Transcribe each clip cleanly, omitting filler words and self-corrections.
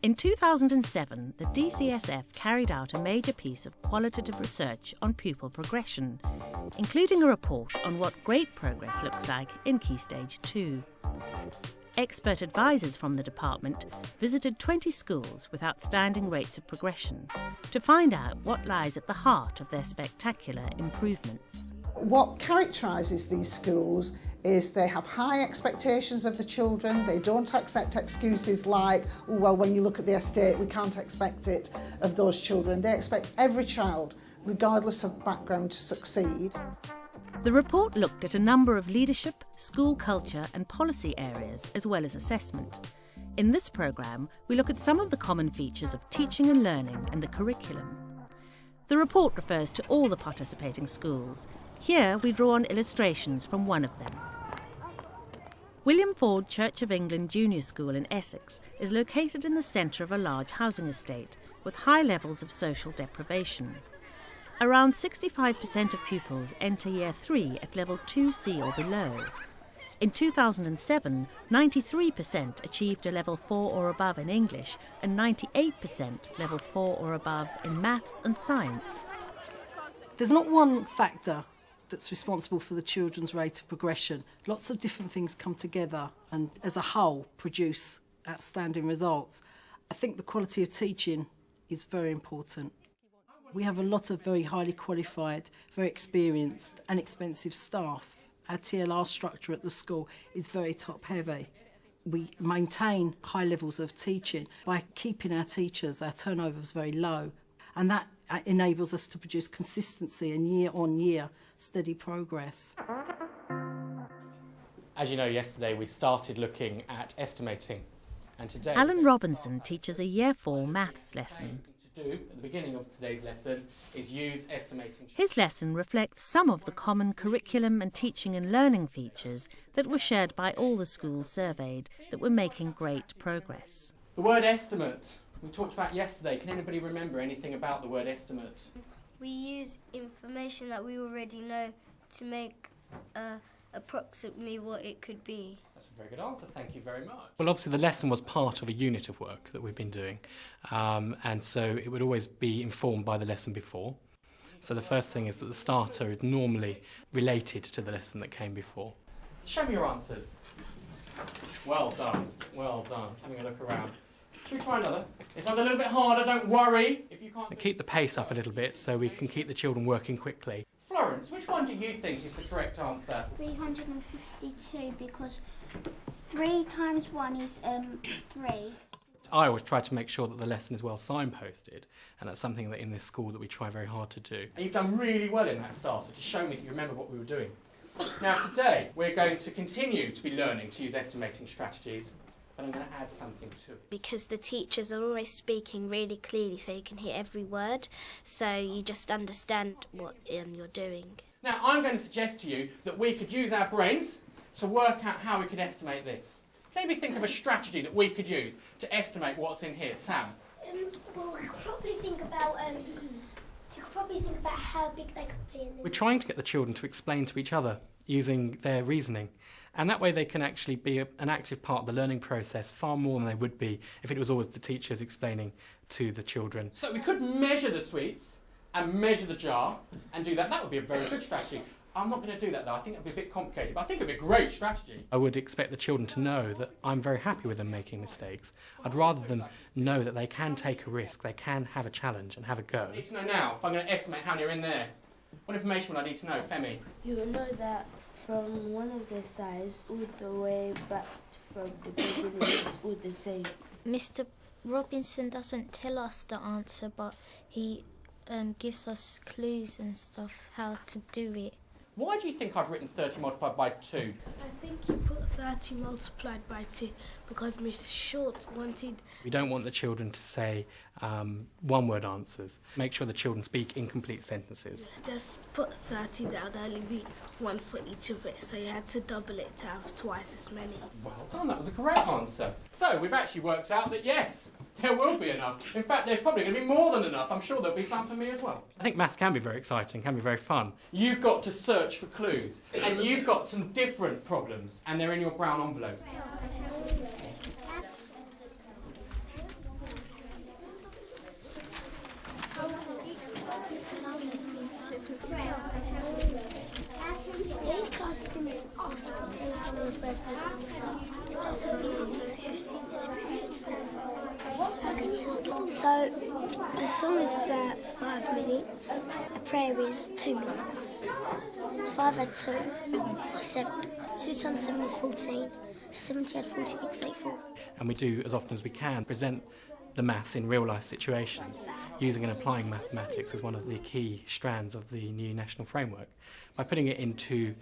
In 2007, the DCSF carried out a major piece of qualitative research on pupil progression, including a report on what great progress looks like in Key Stage 2. Expert advisors from the department visited 20 schools with outstanding rates of progression to find out what lies at the heart of their spectacular improvements. What characterises these schools is they have high expectations of the children. They don't accept excuses like, oh, well, when you look at the estate, we can't expect it of those children. They expect every child, regardless of background, to succeed. The report looked at a number of leadership, school culture and policy areas, as well as assessment. In this programme, we look at some of the common features of teaching and learning and the curriculum. The report refers to all the participating schools. Here we draw on illustrations from one of them. William Ford Church of England Junior School in Essex is located in the centre of a large housing estate with high levels of social deprivation. Around 65% of pupils enter Year 3 at Level 2C or below. In 2007, 93% achieved a Level 4 or above in English and 98% Level 4 or above in maths and science. There's not one factor that's responsible for the children's rate of progression. Lots of different things come together and as a whole produce outstanding results. I think the quality of teaching is very important. We have a lot of very highly qualified, very experienced and expensive staff. Our TLR structure at the school is very top-heavy. We maintain high levels of teaching. By keeping our teachers, our turnover is very low, and that enables us to produce consistency and year-on-year steady progress. As you know, yesterday we started looking at estimating, and today Alan Robinson teaches a Year 4 maths lesson. do at the beginning of today's lesson is use estimating. His lesson reflects some of the common curriculum and teaching and learning features that were shared by all the schools surveyed that were making great progress. The word estimate we talked about yesterday. Can anybody remember anything about the word estimate? We use information that we already know to make approximately what it could be. That's a very good answer, thank you very much. Well, obviously the lesson was part of a unit of work that we've been doing, and so it would always be informed by the lesson before. So the first thing is that the starter is normally related to the lesson that came before. Show me your answers. Well done, well done. Having a look around. Should we try another? This one's a little bit harder, don't worry. If you can't keep the pace up a little bit so we can keep the children working quickly. Florence, which one do you think is the correct answer? 352, because 3 times 1 is 3. I always try to make sure that the lesson is well signposted, and that's something that in this school that we try very hard to do. And you've done really well in that starter to show me that you remember what we were doing. Now today we're going to continue to be learning to use estimating strategies, but I'm going to add something to it. Because the teachers are always speaking really clearly so you can hear every word, so you just understand what you're doing. Now I'm going to suggest to you that we could use our brains to work out how we could estimate this. Can anybody think of a strategy that we could use to estimate what's in here? Sam? Well, we could probably think about how big they could be. We're trying to get the children to explain to each other using their reasoning, and that way they can actually be an active part of the learning process far more than they would be if it was always the teachers explaining to the children. So we could measure the sweets and measure the jar and do that. That would be a very good strategy. I'm not going to do that though, I think it would be a bit complicated, but I think it would be a great strategy. I would expect the children to know that I'm very happy with them making mistakes. I'd rather them know that they can take a risk, they can have a challenge and have a go. I need to know now if I'm going to estimate how many are in there. What information would I need to know, Femi? You will know that from one of the sides all the way back from the beginning it's all the same. Mr. Robinson doesn't tell us the answer, but he gives us clues and stuff how to do it. Why do you think I've written 30 multiplied by 2? I think you put 30 multiplied by 2 because Miss Short wanted... We don't want the children to say one-word answers. Make sure the children speak incomplete sentences. Just put 30 down, there'll only be 1 for each of it, so you had to double it to have twice as many. Well done, that was a correct answer. So we've actually worked out that yes, there will be enough. In fact, there's probably going to be more than enough. I'm sure there'll be some for me as well. I think maths can be very exciting, can be very fun. You've got to search for clues, and you've got some different problems, and they're in your brown envelope. So a song is about 5 minutes, a prayer is 2 minutes. 5 add 2, 7. 2 times 7 is 14. 70 add 14 equals 84. And we do, as often as we can, present the maths in real-life situations, using and applying mathematics as one of the key strands of the new national framework. By putting it into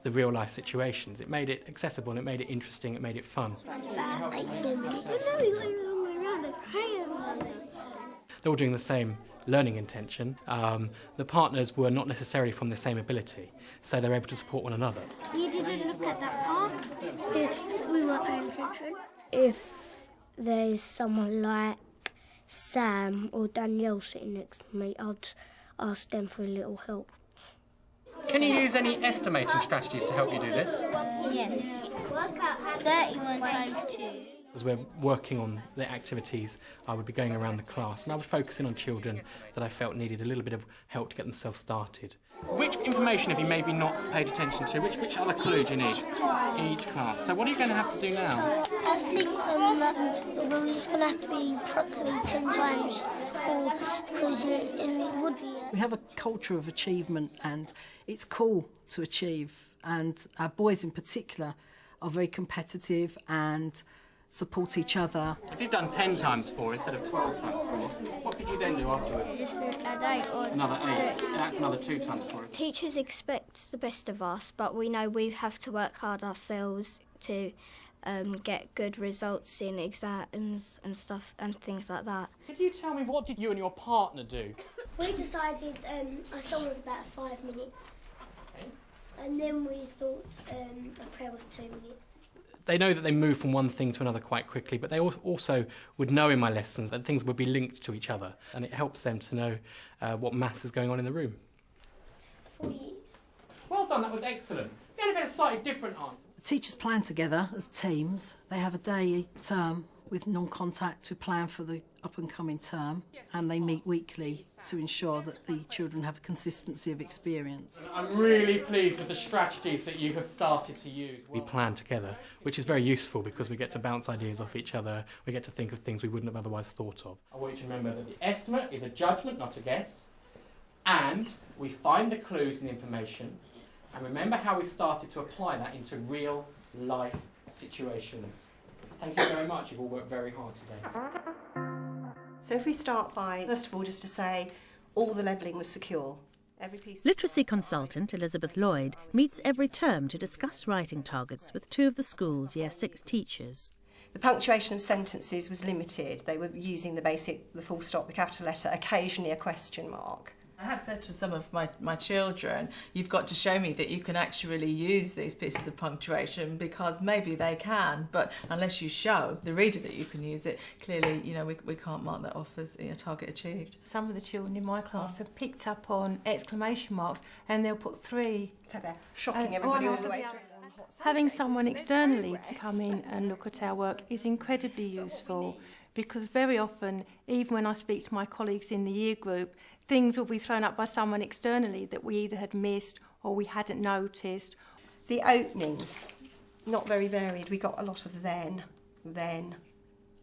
the real-life situations, it made it accessible, it made it interesting, it made it fun. About 84 minutes. They're all doing the same learning intention. The partners were not necessarily from the same ability, so they're able to support one another. You didn't look at that part. We weren't paying attention. If there's someone like Sam or Danielle sitting next to me, I'd ask them for a little help. Can you use any estimating strategies to help you do this? Yes. 31 times 2. As we're working on the activities, I would be going around the class and I would focus in on children that I felt needed a little bit of help to get themselves started. Which information have you maybe not paid attention to? Which other clue do you need in each class? So what are you going to have to do now? I think well, it's going to have to be approximately 10 times 4 because it would be... We have a culture of achievement and it's cool to achieve, and our boys in particular are very competitive and support each other. If you've done 10 times 4 instead of 12 times 4, what could you then do afterwards? Just add 8 or... Another 8, and that's another 2 times 4. Teachers expect the best of us, but we know we have to work hard ourselves to get good results in exams and stuff and things like that. Could you tell me, what did you and your partner do? We decided a song was about 5 minutes. Okay. And then we thought a prayer was 2 minutes. They know that they move from one thing to another quite quickly, but they also would know in my lessons that things would be linked to each other, and it helps them to know what maths is going on in the room. 4 years. Well done, that was excellent. We had a slightly different answer. The teachers plan together as teams. They have a day term with non-contact to plan for the up-and-coming term, and they meet weekly to ensure that the children have a consistency of experience. I'm really pleased with the strategies that you have started to use. We plan together, which is very useful because we get to bounce ideas off each other, we get to think of things we wouldn't have otherwise thought of. I want you to remember that the estimate is a judgment, not a guess, and we find the clues in the information, and remember how we started to apply that into real life situations. Thank you very much, you've all worked very hard today. So if we start by, first of all, just to say all the levelling was secure. Every piece. Literacy consultant Elizabeth Lloyd meets every term to discuss writing targets with 2 of the school's Year 6 teachers. The punctuation of sentences was limited. They were using the full stop, the capital letter, occasionally a question mark. I have said to some of my children, you've got to show me that you can actually use these pieces of punctuation, because maybe they can, but unless you show the reader that you can use it, clearly, you know, we can't mark that off as a target achieved. Some of the children in my class have picked up on exclamation marks and they'll put 3. So they're shocking everybody all the way through. Having someone externally to come in and look at our work is incredibly useful, because very often, even when I speak to my colleagues in the year group, things will be thrown up by someone externally that we either had missed or we hadn't noticed. The openings, not very varied. We got a lot of then.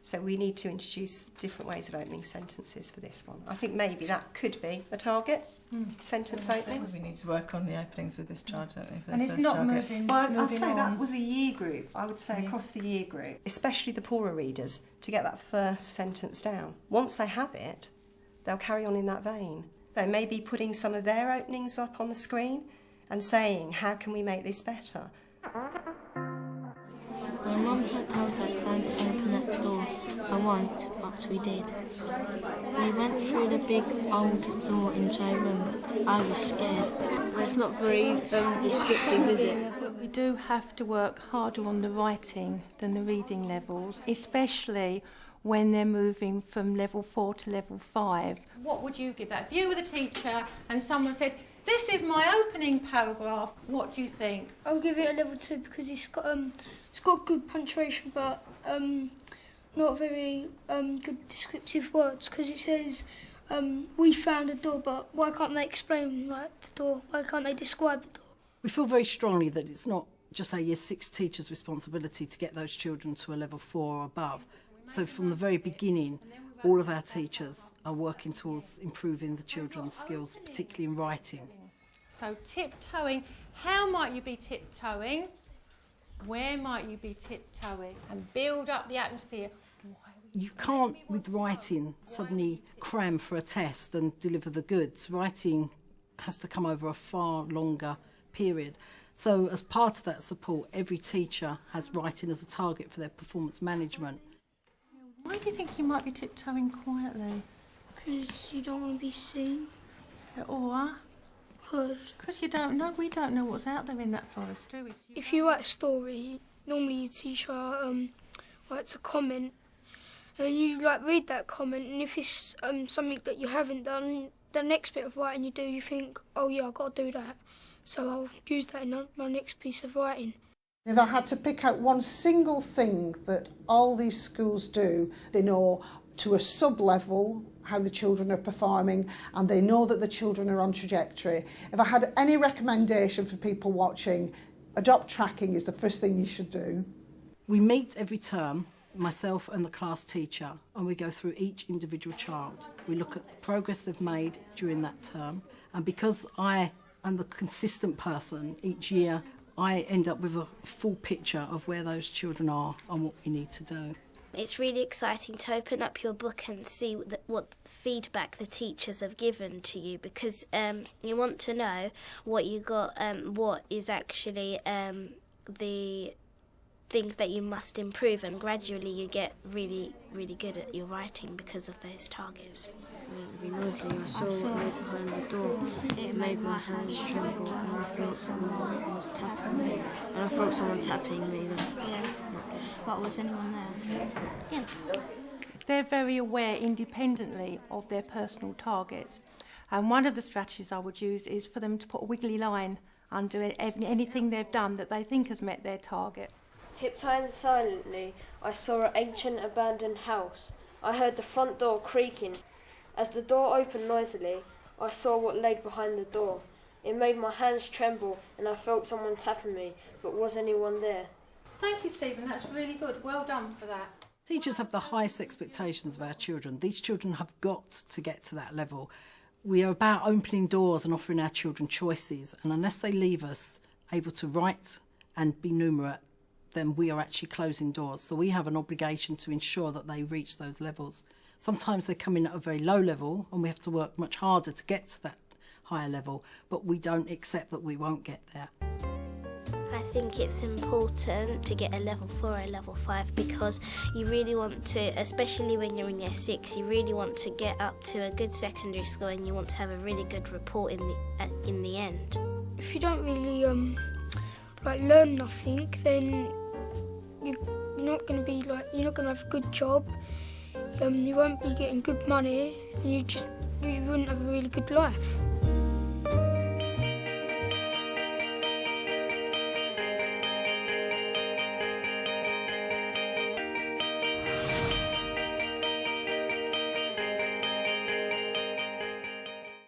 So we need to introduce different ways of opening sentences for this one. I think maybe that could be a target, sentence openings. We need to work on the openings with this child, don't we, for and the it's first not target. moving. Well, I'd say that was a year group. I would say across the year group, especially the poorer readers, to get that first sentence down. Once they have it, they'll carry on in that vein. So maybe putting some of their openings up on the screen and saying, how can we make this better? My mum had told us don't open that door. I won't, but we did. We went through the big old door into a room. I was scared. It's not very descriptive, is it? We do have to work harder on the writing than the reading levels, especially when they're moving from level 4 to level 5. What would you give that? If you were the teacher and someone said, this is my opening paragraph, what do you think? I'll give it a level 2 because it's got good punctuation, but not very good descriptive words, because it says we found a door, but why can't they explain the door? Why can't they describe the door? We feel very strongly that it's not just a Year 6 teacher's responsibility to get those children to a level 4 or above. So from the very beginning, All of our teachers are working towards improving the children's skills, particularly in writing. So tiptoeing, how might you be tiptoeing? Where might you be tiptoeing? And build up the atmosphere. You can't, with writing, suddenly cram for a test and deliver the goods. Writing has to come over a far longer period. So as part of that support, every teacher has writing as a target for their performance management. Why do you think you might be tiptoeing quietly? Because you don't want to be seen. Or? Heard. Because you don't know, we don't know what's out there in that forest, do we? If you write a story, normally your teacher writes a comment, and you read that comment, and if it's something that you haven't done, the next bit of writing you do, you think, oh yeah, I've got to do that, so I'll use that in my next piece of writing. If I had to pick out one single thing that all these schools do, they know to a sub-level how the children are performing, and they know that the children are on trajectory. If I had any recommendation for people watching, adopt tracking is the first thing you should do. We meet every term, myself and the class teacher, and we go through each individual child. We look at the progress they've made during that term, and because I am the consistent person each year, I end up with a full picture of where those children are and what we need to do. It's really exciting to open up your book and see what feedback the teachers have given to you, because you want to know what you got, what is actually the things that you must improve, and gradually you get really, really good at your writing because of those targets. Really noisy. I saw what lay behind the door. It made my hands tremble, and I felt someone was tapping me. And I felt someone tapping me. Yeah. But was anyone there? Yeah. They're very aware independently of their personal targets. And one of the strategies I would use is for them to put a wiggly line under anything they've done that they think has met their target. Tiptoeing silently, I saw an ancient abandoned house. I heard the front door creaking. As the door opened noisily, I saw what lay behind the door. It made my hands tremble, and I felt someone tapping me, but was anyone there? Thank you, Stephen. That's really good. Well done for that. Teachers have the highest expectations of our children. These children have got to get to that level. We are about opening doors and offering our children choices, and unless they leave us able to write and be numerate, then we are actually closing doors. So we have an obligation to ensure that they reach those levels. Sometimes they come in at a very low level and we have to work much harder to get to that higher level, but we don't accept that we won't get there. I think it's important to get a level 4 or a level 5 because you really want to, especially when you're in year 6, you really want to get up to a good secondary school and you want to have a really good report in the end. If you don't really learn nothing, then you're not going to have a good job. You won't be getting good money, and you wouldn't have a really good life.